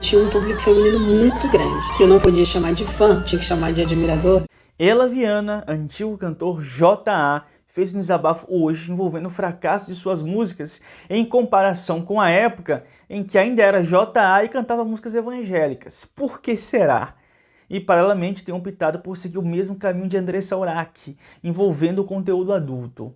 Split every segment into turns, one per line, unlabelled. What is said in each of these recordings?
tinha um público feminino muito grande, que eu não podia chamar de fã, tinha que chamar de admirador.
Ela Viana, antigo cantor J.A., fez um desabafo hoje envolvendo o fracasso de suas músicas em comparação com a época em que ainda era J.A. e cantava músicas evangélicas. Por que será? E, paralelamente, tem optado por seguir o mesmo caminho de Andressa Urach, envolvendo o conteúdo adulto.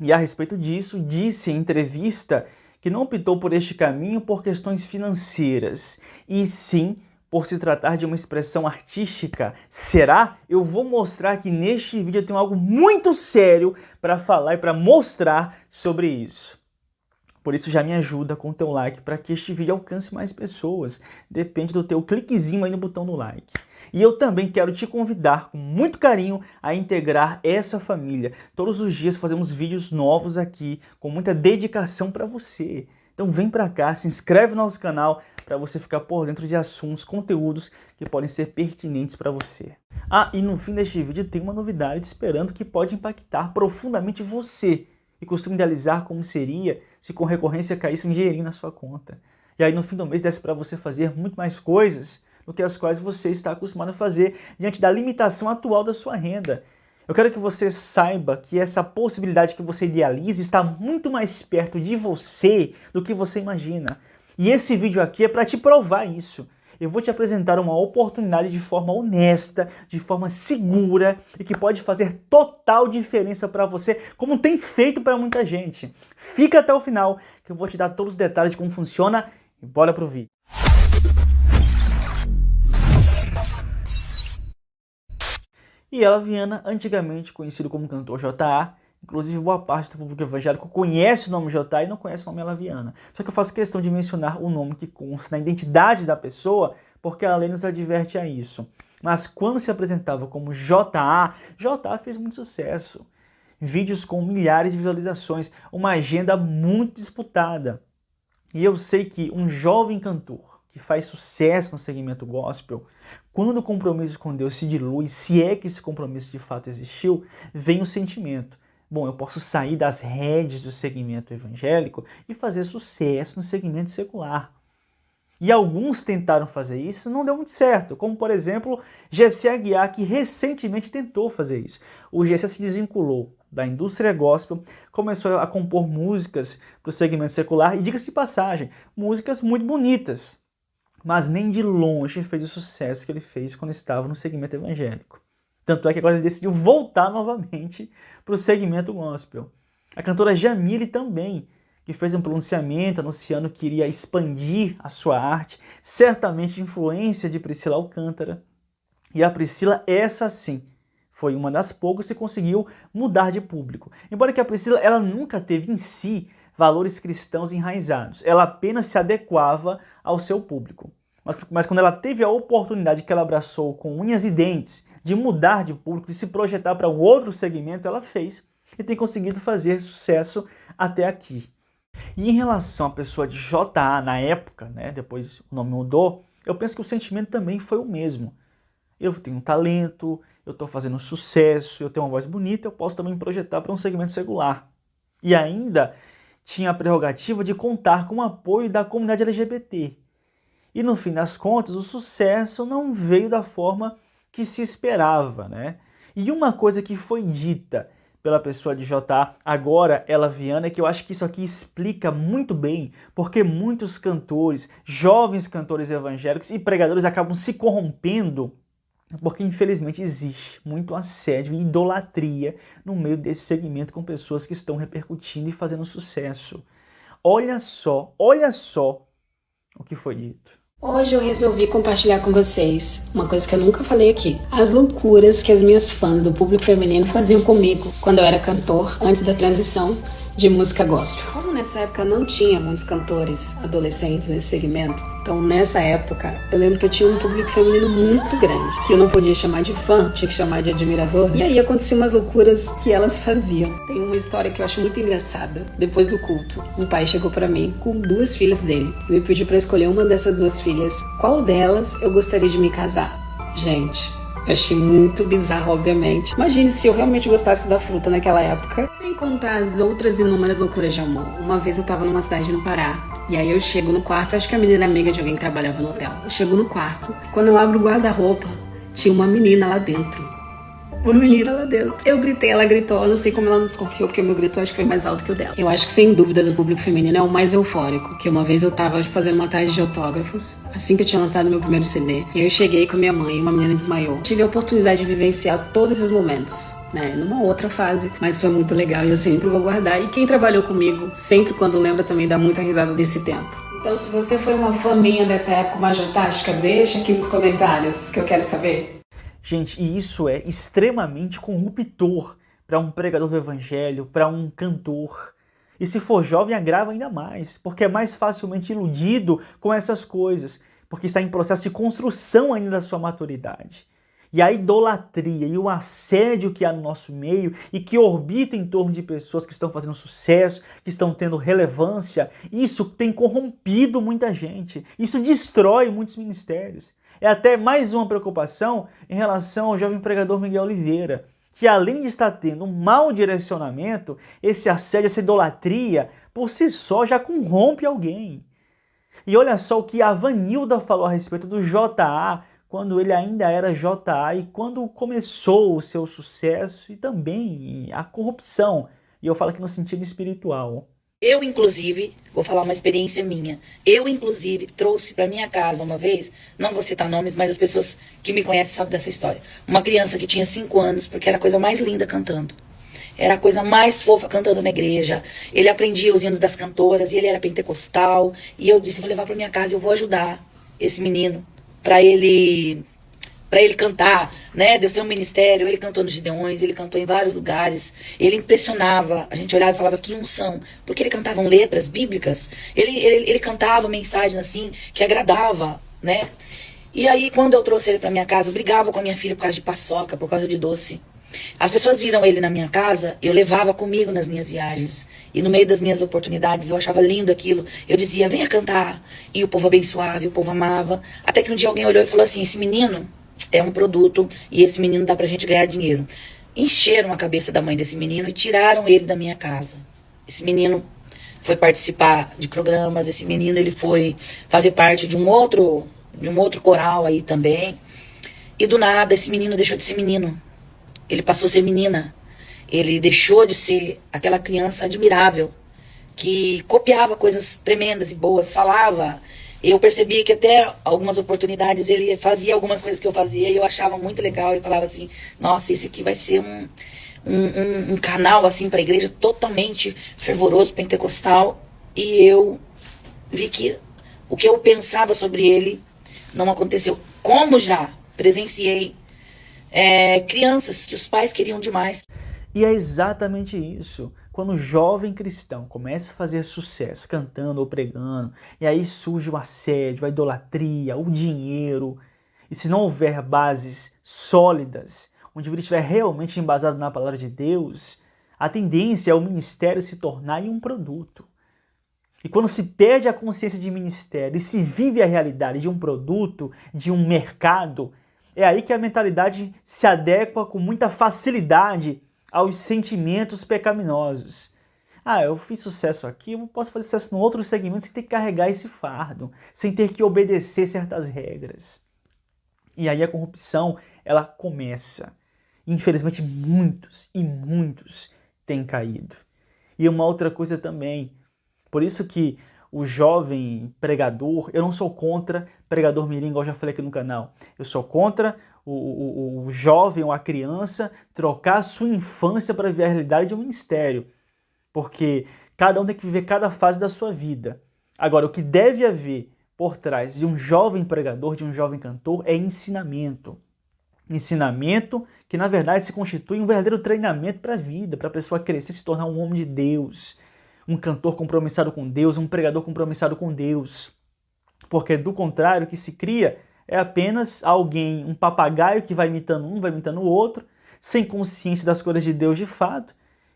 E a respeito disso, disse em entrevista que não optou por este caminho por questões financeiras, e sim por se tratar de uma expressão artística. Será? Eu vou mostrar aqui neste vídeo, eu tenho algo muito sério para falar e para mostrar sobre isso. Por isso já me ajuda com o teu like para que este vídeo alcance mais pessoas. Depende do teu cliquezinho aí no botão do like. E eu também quero te convidar com muito carinho a integrar essa família. Todos os dias fazemos vídeos novos aqui, com muita dedicação para você. Então vem para cá, se inscreve no nosso canal para você ficar por dentro de assuntos, conteúdos que podem ser pertinentes para você. Ah, e no fim deste vídeo tem uma novidade esperando que pode impactar profundamente você. E costumo idealizar como seria se com recorrência caísse um dinheirinho na sua conta. E aí no fim do mês desse para você fazer muito mais coisas do que as quais você está acostumado a fazer diante da limitação atual da sua renda. Eu quero que você saiba que essa possibilidade que você idealiza está muito mais perto de você do que você imagina. E esse vídeo aqui é para te provar isso. Eu vou te apresentar uma oportunidade de forma honesta, de forma segura e que pode fazer total diferença para você, como tem feito para muita gente. Fica até o final que eu vou te dar todos os detalhes de como funciona e bora pro vídeo. E Ela Viana, antigamente conhecido como cantor J.A., inclusive boa parte do público evangélico conhece o nome J.A. e não conhece o nome Ela Viana. Só que eu faço questão de mencionar o nome que consta na identidade da pessoa, porque a lei nos adverte a isso. Mas quando se apresentava como J.A., J.A. fez muito sucesso. Vídeos com milhares de visualizações, uma agenda muito disputada. E eu sei que um jovem cantor que faz sucesso no segmento gospel, quando o compromisso com Deus se dilui, se é que esse compromisso de fato existiu, vem o sentimento. Bom, eu posso sair das rédeas do segmento evangélico e fazer sucesso no segmento secular. E alguns tentaram fazer isso, não deu muito certo, como por exemplo, Gessé Aguiar, que recentemente tentou fazer isso. O Gessé se desvinculou da indústria gospel, começou a compor músicas para o segmento secular, e diga-se de passagem, músicas muito bonitas, mas nem de longe fez o sucesso que ele fez quando estava no segmento evangélico. Tanto é que agora ele decidiu voltar novamente para o segmento gospel. A cantora Jamile também, que fez um pronunciamento anunciando que iria expandir a sua arte, certamente de influência de Priscila Alcântara. E a Priscila, essa sim, foi uma das poucas que conseguiu mudar de público. Embora que a Priscila ela nunca teve em si valores cristãos enraizados, ela apenas se adequava ao seu público. Mas quando ela teve a oportunidade que ela abraçou com unhas e dentes de mudar de público, de se projetar para um outro segmento, ela fez e tem conseguido fazer sucesso até aqui. E em relação à pessoa de J.A. na época, né, depois o nome mudou, eu penso que o sentimento também foi o mesmo. Eu tenho um talento, eu estou fazendo sucesso, eu tenho uma voz bonita, eu posso também me projetar para um segmento secular. E ainda tinha a prerrogativa de contar com o apoio da comunidade LGBT. E no fim das contas, o sucesso não veio da forma que se esperava, né? E uma coisa que foi dita pela pessoa de J.A., agora Ela Viana, é que eu acho que isso aqui explica muito bem porque muitos cantores, jovens cantores evangélicos e pregadores acabam se corrompendo, porque infelizmente existe muito assédio e idolatria no meio desse segmento com pessoas que estão repercutindo e fazendo sucesso. Olha só o que foi dito.
Hoje eu resolvi compartilhar com vocês uma coisa que eu nunca falei aqui. As loucuras que as minhas fãs do público feminino faziam comigo quando eu era cantor, antes da transição de música gospel. Como nessa época não tinha muitos cantores adolescentes nesse segmento, então nessa época eu lembro que eu tinha um público feminino muito grande, que eu não podia chamar de fã, tinha que chamar de admirador. E aí aconteciam umas loucuras que elas faziam. Tem uma história que eu acho muito engraçada. Depois do culto, um pai chegou pra mim com 2 filhas dele e me pediu pra escolher uma dessas 2 filhas. Qual delas eu gostaria de me casar? Gente, eu achei muito bizarro, obviamente. Imagine se eu realmente gostasse da fruta naquela época. Sem contar as outras inúmeras loucuras de amor. Uma vez eu tava numa cidade no Pará E aí eu chego no quarto, acho que a menina era amiga de alguém que trabalhava no hotel. Eu chego no quarto, quando eu abro o guarda-roupa, tinha uma menina lá dentro. Uma menina lá dentro. Eu gritei, ela gritou, eu não sei como ela não desconfiou, porque o meu grito acho que foi mais alto que o dela. Eu acho que sem dúvidas o público feminino é o mais eufórico, que uma vez eu tava fazendo uma tarde de autógrafos, assim que eu tinha lançado meu primeiro CD, e eu cheguei com a minha mãe e uma menina desmaiou. Tive a oportunidade de vivenciar todos esses momentos, né, numa outra fase, mas foi muito legal e eu sempre vou guardar. E quem trabalhou comigo, sempre quando lembra também dá muita risada desse tempo. Então se você foi uma fã minha dessa época majortástica, deixa aqui nos comentários que eu quero saber.
Gente, e isso é extremamente corruptor para um pregador do evangelho, para um cantor. E se for jovem, agrava ainda mais, porque é mais facilmente iludido com essas coisas, porque está em processo de construção ainda da sua maturidade. E a idolatria e o assédio que há no nosso meio e que orbita em torno de pessoas que estão fazendo sucesso, que estão tendo relevância, isso tem corrompido muita gente. Isso destrói muitos ministérios. É até mais uma preocupação em relação ao jovem pregador Miguel Oliveira, que além de estar tendo um mau direcionamento, esse assédio, essa idolatria, por si só já corrompe alguém. E olha só o que a Vanilda falou a respeito do JA, quando ele ainda era JA e quando começou o seu sucesso e também a corrupção. E eu falo aqui no sentido espiritual.
Eu, inclusive, vou falar uma experiência minha. Eu, inclusive, trouxe para minha casa uma vez, não vou citar nomes, mas as pessoas que me conhecem sabem dessa história. Uma criança que tinha 5 anos, porque era a coisa mais linda cantando. Era a coisa mais fofa cantando na igreja. Ele aprendia os hinos das cantoras e ele era pentecostal. E eu disse, vou levar para minha casa, eu vou ajudar esse menino para ele cantar, né? Deus tem um ministério, ele cantou nos Gideões, ele cantou em vários lugares, ele impressionava, a gente olhava e falava que unção, porque ele cantava letras bíblicas, ele cantava mensagens assim, que agradava, né? E aí, quando eu trouxe ele pra minha casa, eu brigava com a minha filha por causa de paçoca, por causa de doce. As pessoas viram ele na minha casa, eu levava comigo nas minhas viagens. E no meio das minhas oportunidades, eu achava lindo aquilo. Eu dizia, venha cantar. E o povo abençoava, e o povo amava. Até que um dia alguém olhou e falou assim, esse menino é um produto e esse menino dá pra gente ganhar dinheiro. Encheram a cabeça da mãe desse menino e tiraram ele da minha casa. Esse menino foi participar de programas, esse menino ele foi fazer parte de um outro coral aí também. E do nada esse menino deixou de ser menino. Ele passou a ser menina. Ele deixou de ser aquela criança admirável que copiava coisas tremendas e boas, falava. Eu percebi que até algumas oportunidades ele fazia algumas coisas que eu fazia e eu achava muito legal e falava assim, nossa, esse aqui vai ser um canal assim para a igreja totalmente fervoroso, pentecostal. E eu vi que o que eu pensava sobre ele não aconteceu. Como já presenciei crianças que os pais queriam demais.
E é exatamente isso. Quando o jovem cristão começa a fazer sucesso cantando ou pregando, e aí surge o assédio, a idolatria, o dinheiro, e se não houver bases sólidas, onde ele estiver realmente embasado na palavra de Deus, a tendência é o ministério se tornar em um produto. E quando se perde a consciência de ministério e se vive a realidade de um produto, de um mercado, é aí que a mentalidade se adequa com muita facilidade aos sentimentos pecaminosos. Ah, eu fiz sucesso aqui, eu posso fazer sucesso em outros segmentos sem ter que carregar esse fardo, sem ter que obedecer certas regras. E aí a corrupção, ela começa. Infelizmente, muitos e muitos têm caído. E uma outra coisa também, por isso que o jovem pregador, eu não sou contra pregador mirim, igual eu já falei aqui no canal. Eu sou contra o jovem ou a criança trocar a sua infância para ver a realidade de um ministério. Porque cada um tem que viver cada fase da sua vida. Agora, o que deve haver por trás de um jovem pregador, de um jovem cantor, é ensinamento. Ensinamento que, na verdade, se constitui um verdadeiro treinamento para a vida, para a pessoa crescer e se tornar um homem de Deus. Um cantor compromissado com Deus, um pregador compromissado com Deus. Porque, do contrário, o que se cria é apenas alguém, um papagaio que vai imitando um, vai imitando o outro, sem consciência das coisas de Deus de fato,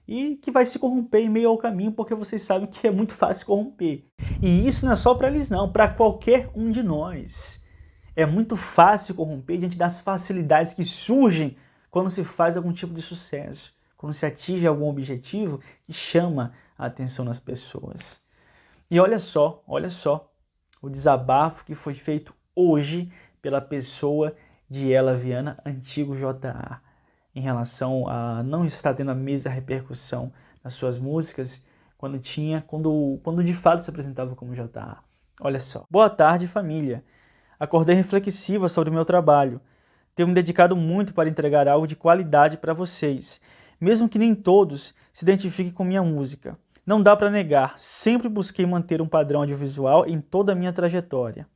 e que vai se corromper em meio ao caminho, porque vocês sabem que é muito fácil corromper. E isso não é só para eles não, para qualquer um de nós. É muito fácil corromper diante das facilidades que surgem quando se faz algum tipo de sucesso, quando se atinge algum objetivo que chama a atenção das pessoas. E olha só, o desabafo que foi feito hoje pela pessoa de Ela Viana, antigo JA, em relação a não estar tendo a mesma repercussão nas suas músicas quando de fato se apresentava como JA. Olha só. Boa tarde, família. Acordei reflexiva sobre o meu trabalho. Tenho me dedicado muito para entregar algo de qualidade para vocês, mesmo que nem todos se identifiquem com minha música. Não dá para negar, sempre busquei manter um padrão audiovisual em toda a minha trajetória.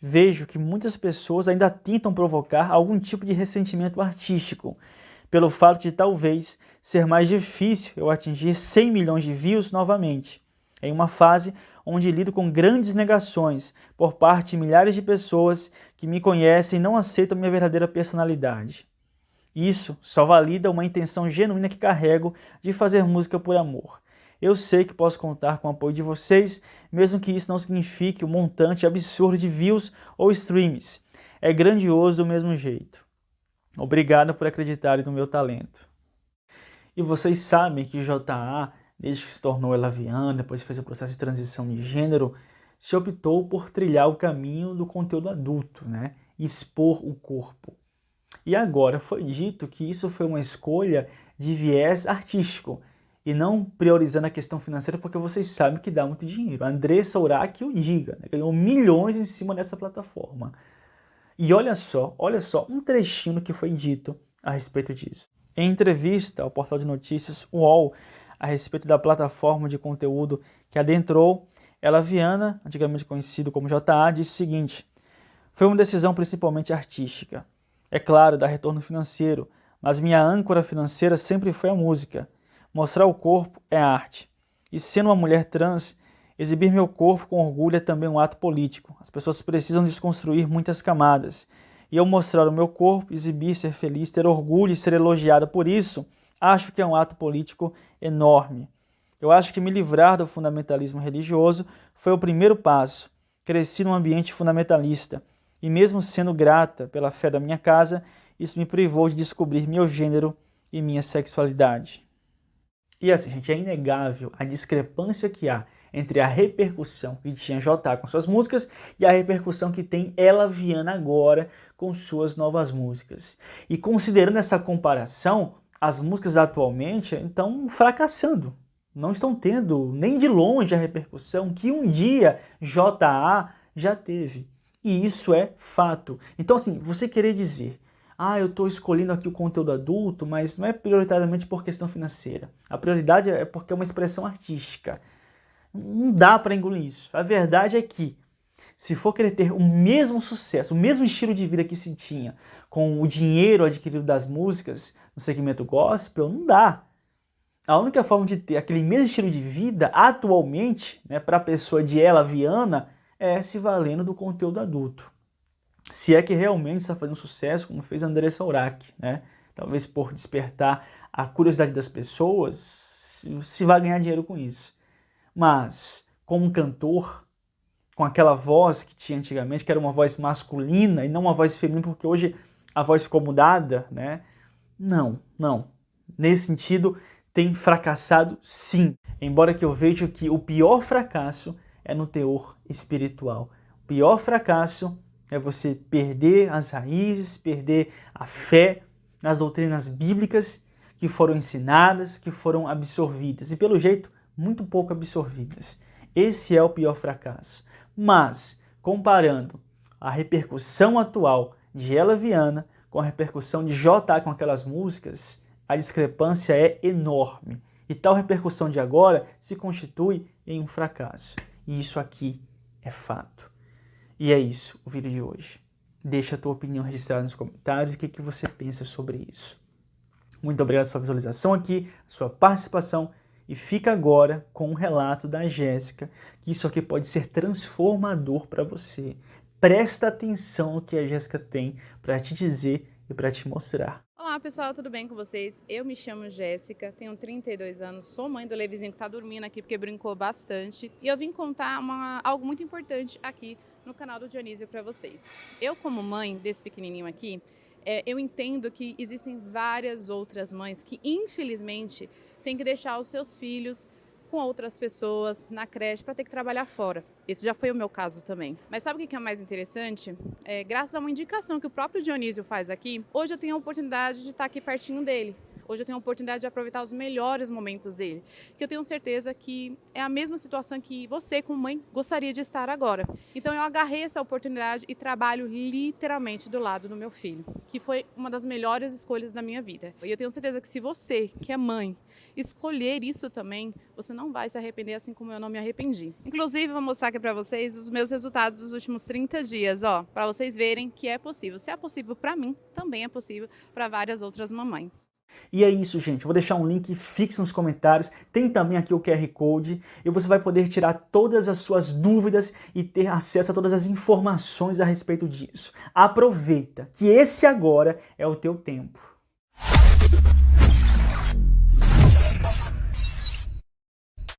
Vejo que muitas pessoas ainda tentam provocar algum tipo de ressentimento artístico, pelo fato de talvez ser mais difícil eu atingir 100 milhões de views novamente, em uma fase onde lido com grandes negações por parte de milhares de pessoas que me conhecem e não aceitam minha verdadeira personalidade. Isso só valida uma intenção genuína que carrego de fazer música por amor. Eu sei que posso contar com o apoio de vocês, mesmo que isso não signifique um montante absurdo de views ou streams. É grandioso do mesmo jeito. Obrigado por acreditarem no meu talento. E vocês sabem que JA, desde que se tornou Ela Viana, depois fez o processo de transição de gênero, se optou por trilhar o caminho do conteúdo adulto, né? Expor o corpo. E agora foi dito que isso foi uma escolha de viés artístico e não priorizando a questão financeira, porque vocês sabem que dá muito dinheiro. A Andressa Urach o diga, né? Ganhou milhões em cima dessa plataforma. E olha só um trechinho que foi dito a respeito disso. Em entrevista ao portal de notícias UOL, a respeito da plataforma de conteúdo que adentrou, Ela Viana, antigamente conhecido como JA, disse o seguinte: foi uma decisão principalmente artística. É claro, dá retorno financeiro, mas minha âncora financeira sempre foi a música. Mostrar o corpo é arte. E sendo uma mulher trans, exibir meu corpo com orgulho é também um ato político. As pessoas precisam desconstruir muitas camadas. E eu mostrar o meu corpo, exibir, ser feliz, ter orgulho e ser elogiada por isso, acho que é um ato político enorme. Eu acho que me livrar do fundamentalismo religioso foi o primeiro passo. Cresci num ambiente fundamentalista. E mesmo sendo grata pela fé da minha casa, isso me privou de descobrir meu gênero e minha sexualidade. E assim, gente, é inegável a discrepância que há entre a repercussão que tinha JA com suas músicas e a repercussão que tem Ela Viana agora com suas novas músicas. E considerando essa comparação, as músicas atualmente estão fracassando. Não estão tendo nem de longe a repercussão que um dia JA já teve. E isso é fato. Então, assim, você querer dizer: eu estou escolhendo aqui o conteúdo adulto, mas não é prioritariamente por questão financeira. A prioridade é porque é uma expressão artística. Não dá para engolir isso. A verdade é que, se for querer ter o mesmo sucesso, o mesmo estilo de vida que se tinha com o dinheiro adquirido das músicas no segmento gospel, não dá. A única forma de ter aquele mesmo estilo de vida atualmente, né, para a pessoa de Ela Viana, é se valendo do conteúdo adulto. Se é que realmente está fazendo sucesso, como fez a Andressa Urach, né? Talvez por despertar a curiosidade das pessoas, se vai ganhar dinheiro com isso. Mas, como cantor, com aquela voz que tinha antigamente, que era uma voz masculina e não uma voz feminina, porque hoje a voz ficou mudada, né? Não. Nesse sentido, tem fracassado sim. Embora que eu veja que o pior fracasso é no teor espiritual. O pior fracasso é você perder as raízes, perder a fé nas doutrinas bíblicas que foram ensinadas, que foram absorvidas. E pelo jeito, muito pouco absorvidas. Esse é o pior fracasso. Mas, comparando a repercussão atual de Ela Viana com a repercussão de JA com aquelas músicas, a discrepância é enorme. E tal repercussão de agora se constitui em um fracasso. E isso aqui é fato. E é isso, o vídeo de hoje. Deixa a tua opinião registrada nos comentários, o que você pensa sobre isso. Muito obrigado pela sua visualização aqui, sua participação, e fica agora com um relato da Jéssica, que isso aqui pode ser transformador para você. Presta atenção no que a Jéssica tem para te dizer e para te mostrar.
Olá pessoal, tudo bem com vocês? Eu me chamo Jéssica, tenho 32 anos, sou mãe do Levizinho que tá dormindo aqui porque brincou bastante. E eu vim contar algo muito importante aqui no canal do Dionísio para vocês. Eu, como mãe desse pequenininho aqui, eu entendo que existem várias outras mães que infelizmente têm que deixar os seus filhos com outras pessoas na creche para ter que trabalhar fora. Esse já foi o meu caso também. Mas sabe o que é mais interessante? Graças a uma indicação que o próprio Dionísio faz aqui, hoje eu tenho a oportunidade de estar aqui pertinho dele. Hoje eu tenho a oportunidade de aproveitar os melhores momentos dele, que eu tenho certeza que é a mesma situação que você, como mãe, gostaria de estar agora. Então eu agarrei essa oportunidade e trabalho literalmente do lado do meu filho, que foi uma das melhores escolhas da minha vida. E eu tenho certeza que se você, que é mãe, escolher isso também, você não vai se arrepender assim como eu não me arrependi. Inclusive, vou mostrar aqui para vocês os meus resultados dos últimos 30 dias, para vocês verem que é possível. Se é possível para mim, também é possível para várias outras mamães.
E é isso, gente. Eu vou deixar um link fixo nos comentários. Tem também aqui o QR Code e você vai poder tirar todas as suas dúvidas e ter acesso a todas as informações a respeito disso. Aproveita que esse agora é o teu tempo.